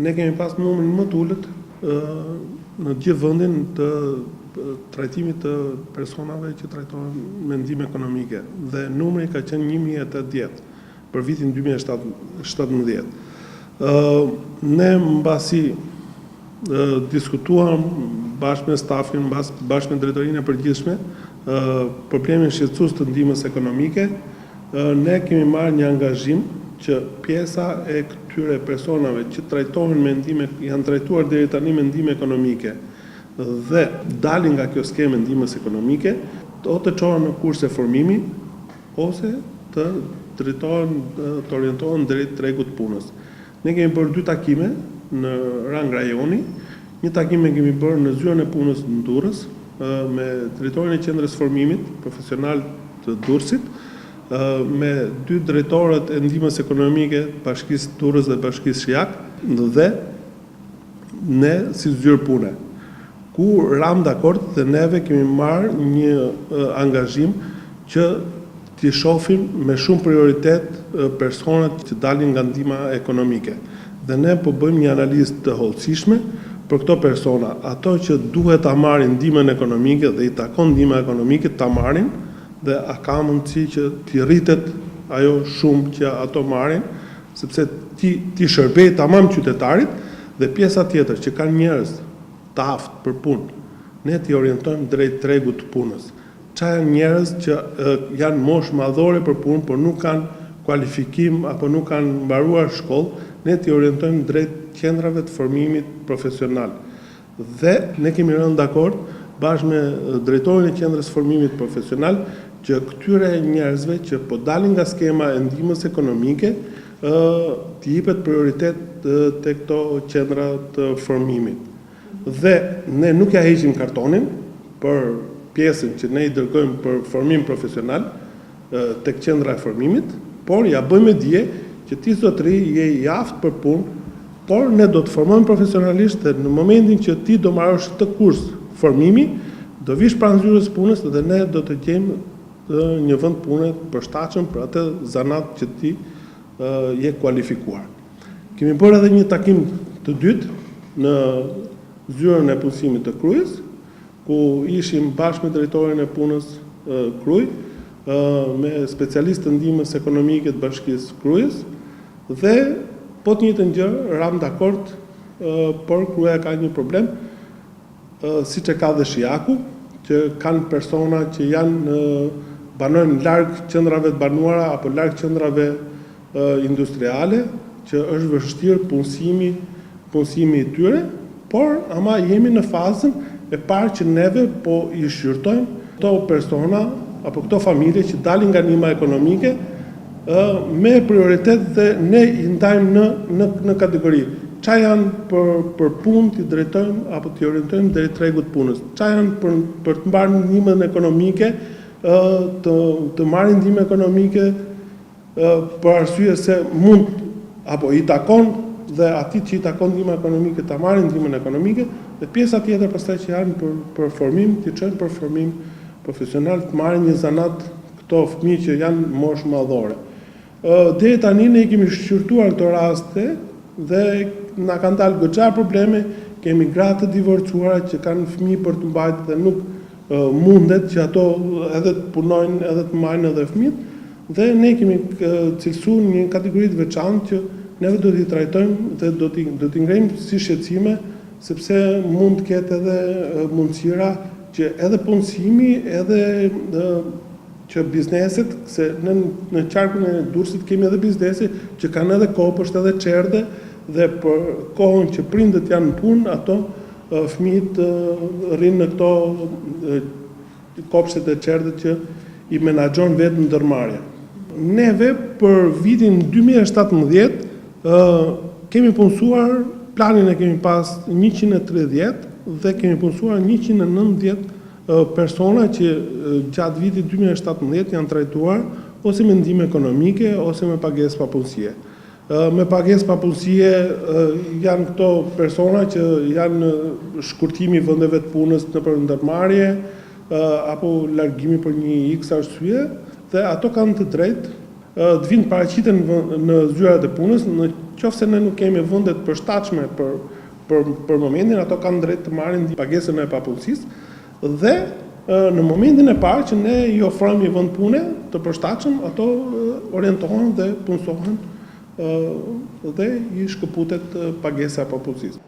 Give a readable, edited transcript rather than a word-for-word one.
Ne kemi pas numrin më të ulët në gjithë vendin të trajtimit të personave që trajtohen me ndihmë ekonomike dhe numri ka qenë 1080 për vitin 2017. Ne mbasi diskutuam bashkë me stafin, bashkë me drejtorinë e përgjithshme, problemin shqetësues të ndihmës ekonomike, ne kemi marrë një angazhim që pjesa e këtyre personave që trajtohen me ndihmë, janë trajtuar deri tani me ndihmë ekonomike dhe dalin nga kjo skemë ndihmës ekonomike, o të çohen në kurse formimi ose të drejtohen, të orientohen drejt tregut punës. Ne kemi bërë 2 takime në rang rajoni, një takim e kemi bërë në zyrën e punës në Durrës me drejtorin e qendrës formimit profesional të Durrësit, me 2 drejtorët e ndihmës ekonomike Bashkisë Durrës dhe Bashkisë Shijak dhe ne si zyrë pune. Ku ram dakord dhe neve kemi marrë një angazhim që t'i shohim me shumë prioritet personat që dalin nga ndihma ekonomike. Dhe ne po bëjmë një analizë të hollësishme për këto persona, ato që duhet ta marrin ndihmën ekonomike dhe i takon ndihma ekonomike ta marrin, dhe a ka mundësi që t'i rritet ajo shumë që ato marrin, sepse ti shërbej tamam qytetarit dhe pjesa tjetër që kanë njerëz të aftë për punë, ne t'i orientojmë drejt tregut të punës. Qa janë njerëz që janë moshë madhore për punë, por nuk kanë kualifikim apo nuk kanë mbaruar shkollë, ne t'i orientojmë drejt qendrave të formimit profesional. Dhe ne kemi rënë dakord bashkë me drejtorin e qendrës formimit profesional që këtyre njerëzve që po dalin nga skema e ndihmës ekonomike t'i jepet prioritet te këto qendra të formimit. Dhe ne nuk ja heqim kartonin për pjesën që ne i dërgojmë për formim profesional tek qendra e formimit, por ja bëjmë dije që ti zotëri je i aftë për punë, por ne do të formojmë profesionalisht dhe në momentin që ti do marrësh të kurs formimi, do vish pranë zyrës punës dhe ne do të gjejmë një vend pune përshtatshëm për atë zanat që ti je kualifikuar. Kemi bërë edhe një takim të dytë në zyrën e punësimit të Krujës, ku ishim bashkë me drejtorin e punës Kruj, me specialistë të ndihmës ekonomike të Bashkisë Krujës dhe po të njëjtën gjë ram dakord, por Kruja ka një problem, siç e ka dhe Shijaku, që kanë persona që banojnë larg qendrave të banuara apo larg qendrave industriale, që është vështirë punësimi i tyre, por ama jemi në fazën e parë që neve po i shqyrtojmë këto persona apo këto familje që dalin nga ndihma ekonomike me prioritet dhe ne i ndajmë në kategori. Qa janë për punë t'i drejtojmë apo t'i orientojmë drejt tregut punës? Qa janë për të mbarë ndihmën ekonomike, të marrin ndihmë ekonomike për arsye se mund apo i takon dhe atit që i takon ndihma ekonomike ta marrin ndihmën ekonomike dhe pjesa tjetër pastaj që janë për formim, t'i çojnë për formim profesional, të marrin një zanat këto fëmijë që janë moshë madhore. Deri tani ne kemi shqyrtuar këto raste dhe na kanë dalë goxha probleme, kemi gra të divorcuara që kanë fëmijë për të mbajtur dhe nuk mundet që ato edhe të punojnë edhe të marrin edhe fëmijët dhe ne kemi cilësuar një kategori të veçantë që neve do t'i trajtojmë dhe do t'i ngrejmë si shqetësime, sepse mund të ketë edhe mundësira që edhe punësimi edhe që bizneset, se në qarkun e Durrësit kemi edhe biznese që kanë edhe kopësht edhe çerdhe dhe për kohën që prindët janë në punë, ato fëmijët rrinë në këto kopshtet e çerdhet që i menaxhon vetë ndërmarrja. Neve për vitin 2017 kemi punësuar, planin e kemi pas 130 dhe kemi punësuar 190 persona që gjatë vitit 2017 janë trajtuar ose me ndihmë ekonomike ose me pagesë papunësie. Me pagesë papunësie janë këto persona që janë shkurtimi vendeve të punës nëpër ndërmarrje apo largimi për një X arsye dhe ato kanë të drejtë të vinë paraqiten në zyrat e punës, në qoftë se ne nuk kemi vende të përshtatshme për momentin, ato kanë drejt të marrin pagesën e papunësisë dhe në momentin e parë që ne i ofrojmë një vend pune të përshtatshëm, ato orientohen dhe punësohen dhe i shkëputet pagesa e papunësisë.